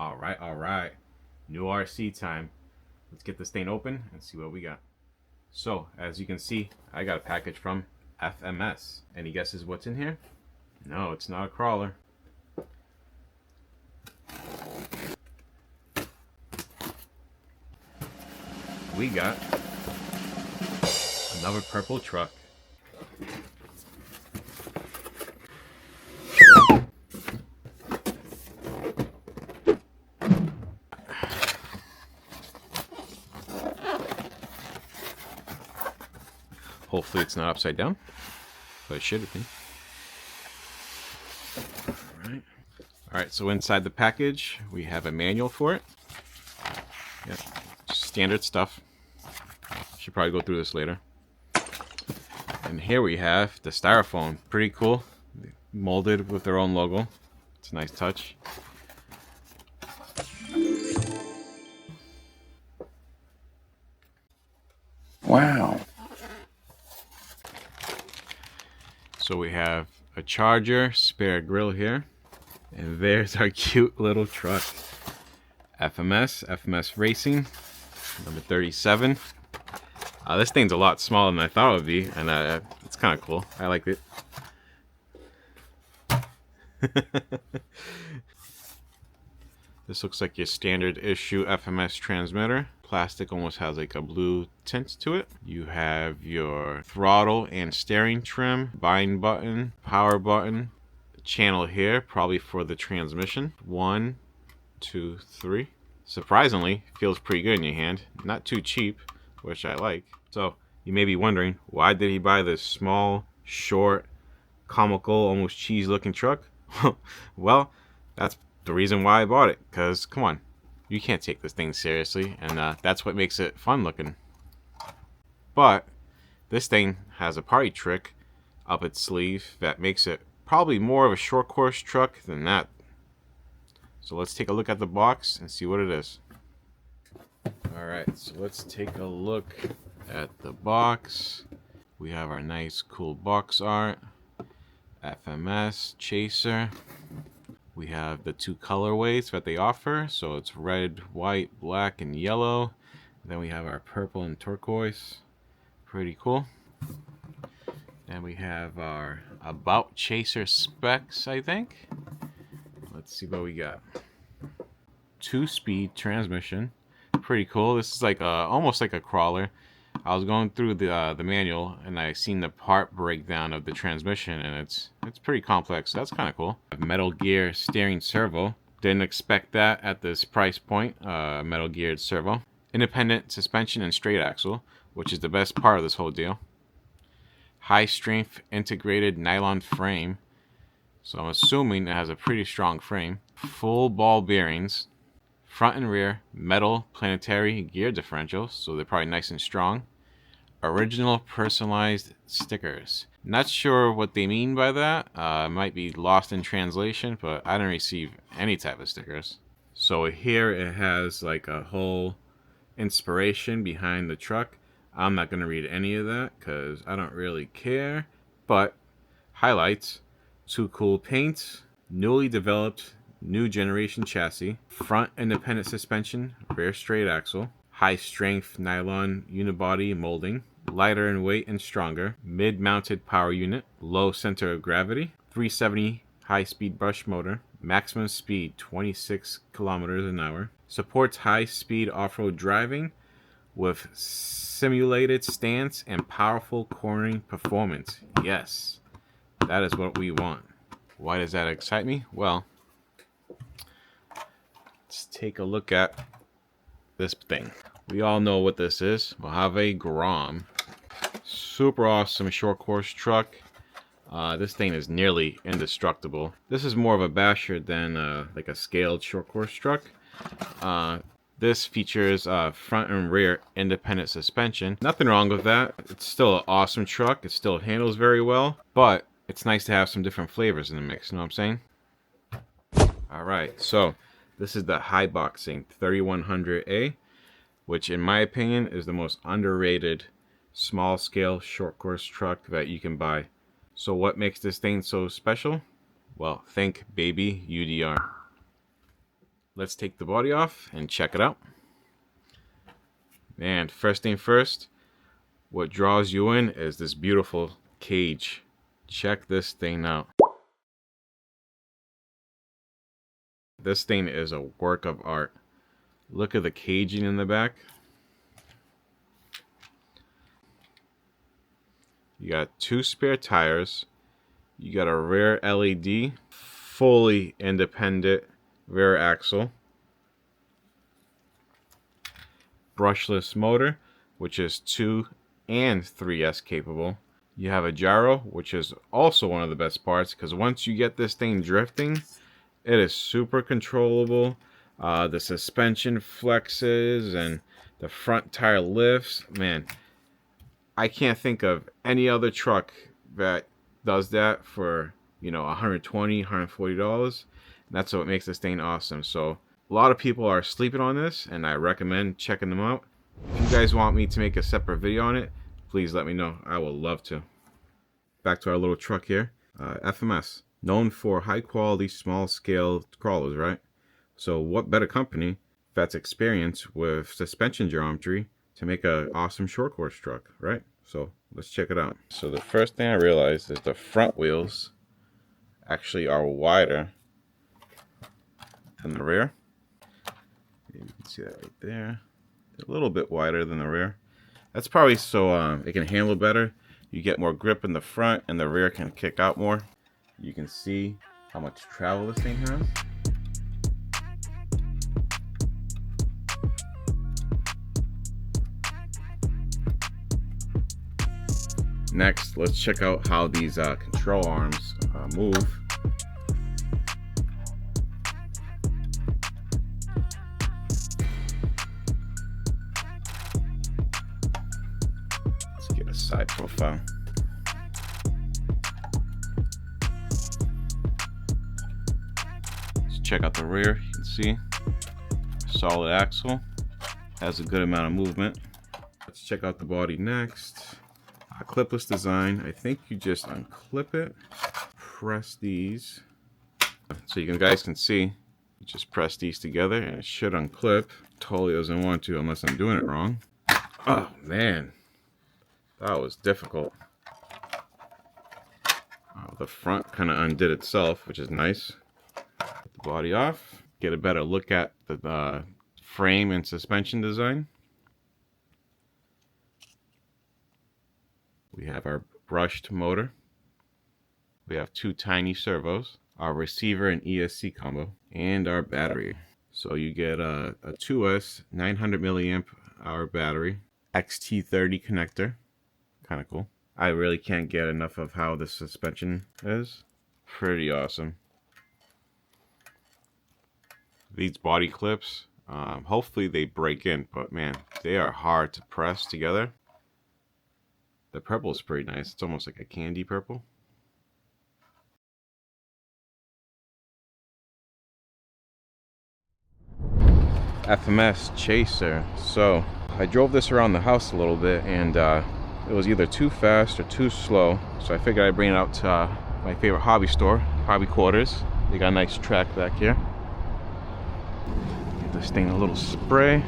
All right. New RC time. Let's get this thing open and see what we got. So, as you can see, I got a package from FMS. Any guesses what's in here? No, it's not a crawler. We got another purple truck. Hopefully it's not upside down, but it should be. Alright, so inside the package, we have a manual for it. Yeah, standard stuff. Should probably go through this later. And here we have the styrofoam. Pretty cool. Molded with their own logo. It's a nice touch. Wow. So we have a charger, spare grill here. And there's our cute little truck. FMS Racing, number 37. This thing's a lot smaller than I thought it would be, and it's kind of cool. I like it. This looks like your standard issue FMS transmitter. Plastic almost has like a blue tint to it. You have your throttle and steering trim, bind button, power button, channel here, probably for the transmission. 1, 2, 3. Surprisingly, feels pretty good in your hand. Not too cheap, which I like. So you may be wondering, why did he buy this small, short, comical, almost cheese-looking truck? Well, that's the reason why I bought it. Because, come on, you can't take this thing seriously, and that's what makes it fun-looking. But this thing has a party trick up its sleeve that makes it probably more of a short course truck than that. So let's take a look at the box and see what it is. Alright, so let's take a look at the box. We have our nice cool box art. FMS Chaser. We have the 2 colorways that they offer. So it's red, white, black, and yellow. Then we have our purple and turquoise. Pretty cool. Then we have our About Chaser specs, I think. Let's see what we got. 2-speed transmission. Pretty cool. This is like almost like a crawler. I was going through the manual and I seen the part breakdown of the transmission, and it's pretty complex. That's kind of cool. Metal gear steering servo. Didn't expect that at this price point. Metal geared servo. Independent suspension and straight axle, which is the best part of this whole deal. High strength integrated nylon frame. So I'm assuming it has a pretty strong frame. Full ball bearings. Front and rear metal planetary gear differentials, so they're probably nice and strong. Original personalized stickers. Not sure what they mean by that. Might be lost in translation, but I didn't receive any type of stickers. So here it has like a whole inspiration behind the truck. I'm not going to read any of that because I don't really care. But highlights: 2 cool paints, newly developed new generation chassis, front independent suspension, rear straight axle, high strength nylon unibody molding, lighter in weight and stronger, mid-mounted power unit, low center of gravity, 370 high-speed brush motor, maximum speed 26 kilometers an hour, supports high-speed off-road driving with simulated stance and powerful cornering performance. Yes, that is what we want. Why does that excite me? Well, let's take a look at this thing. We all know what this is. Mojave Grom. Super awesome short course truck. This thing is nearly indestructible. This is more of a basher than like a scaled short course truck. This features front and rear independent suspension. Nothing wrong with that. It's still an awesome truck. It still handles very well, but it's nice to have some different flavors in the mix. You know what I'm saying? Alright, so this is the Highboxing 3100A, which in my opinion is the most underrated small scale short course truck that you can buy. So what makes this thing so special? Well, think baby UDR. let's take the body off and check it out. Man, first thing first, what draws you in is this beautiful cage. Check this thing out. This thing is a work of art. Look at the caging in the back. You got 2 spare tires. You got a rear LED, fully independent rear axle. Brushless motor, which is 2 and 3S capable. You have a gyro, which is also one of the best parts, because once you get this thing drifting, it is super controllable. The suspension flexes and the front tire lifts. Man, I can't think of any other truck that does that for, you know, $120, $140. And that's what makes this thing awesome. So a lot of people are sleeping on this, and I recommend checking them out. If you guys want me to make a separate video on it, please let me know. I will love to. Back to our little truck here. FMS, known for high quality, small scale crawlers, right? So what better company that's experienced with suspension geometry to make an awesome short course truck, right? So let's check it out. So the first thing I realized is the front wheels actually are wider than the rear. You can see that right there. A little bit wider than the rear. That's probably so it can handle better. You get more grip in the front and the rear can kick out more. You can see how much travel this thing has. Next, let's check out how these control arms move. Let's get a side profile. Let's check out the rear. You can see solid axle, has a good amount of movement. Let's check out the body next. A clipless design. I think you just unclip it, press these, so you guys can see. You just press these together and it should unclip. Totally doesn't want to unless I'm doing it wrong. Oh man, that was difficult. The front kind of undid itself, which is nice. Put the body off, get a better look at the frame and suspension design. We have our brushed motor. We have 2 tiny servos, our receiver and ESC combo, and our battery. So you get a 2S 900 milliamp hour battery, XT30 connector, kind of cool. I really can't get enough of how the suspension is. Pretty awesome. These body clips, hopefully they break in, but man, they are hard to press together. The purple is pretty nice. It's almost like a candy purple. FMS Chaser. So I drove this around the house a little bit, and it was either too fast or too slow. So I figured I'd bring it out to my favorite hobby store, Hobby Quarters. They got a nice track back here. Give this thing a little spray.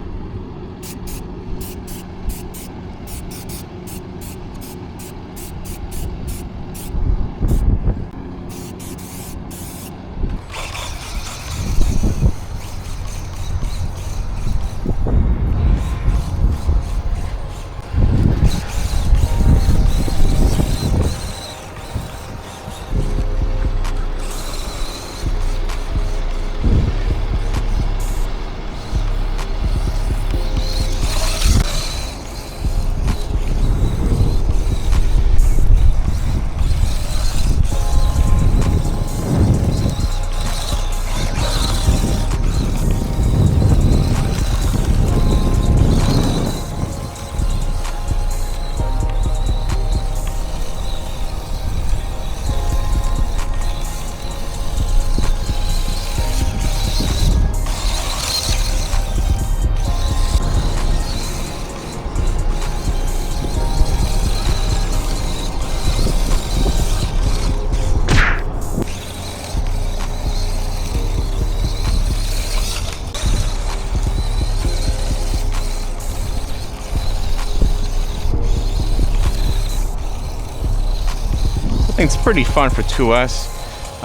It's pretty fun for 2S.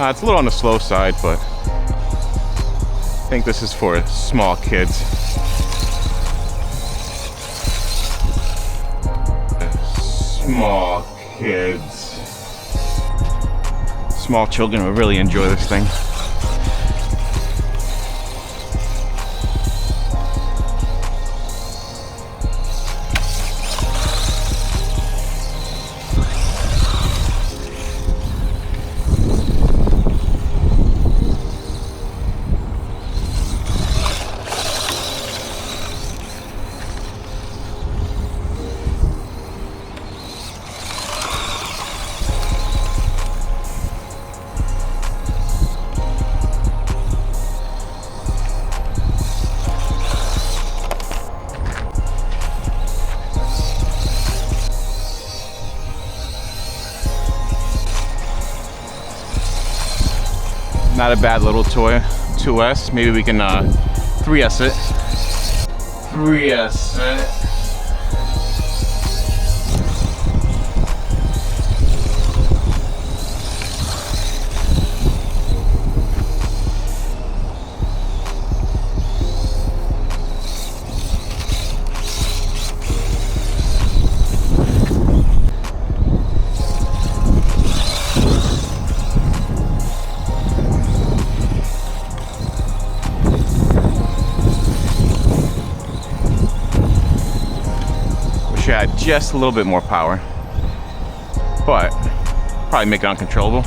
It's a little on the slow side, but I think this is for small kids. Small kids. Small children will really enjoy this thing. Not a bad little toy, 2S. Maybe we can 3S it. 3S it. Had just a little bit more power, but probably make it uncontrollable.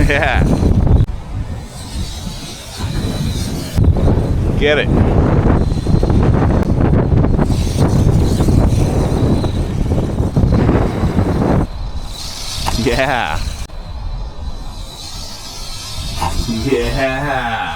Yeah, get it. Yeah. Yeah.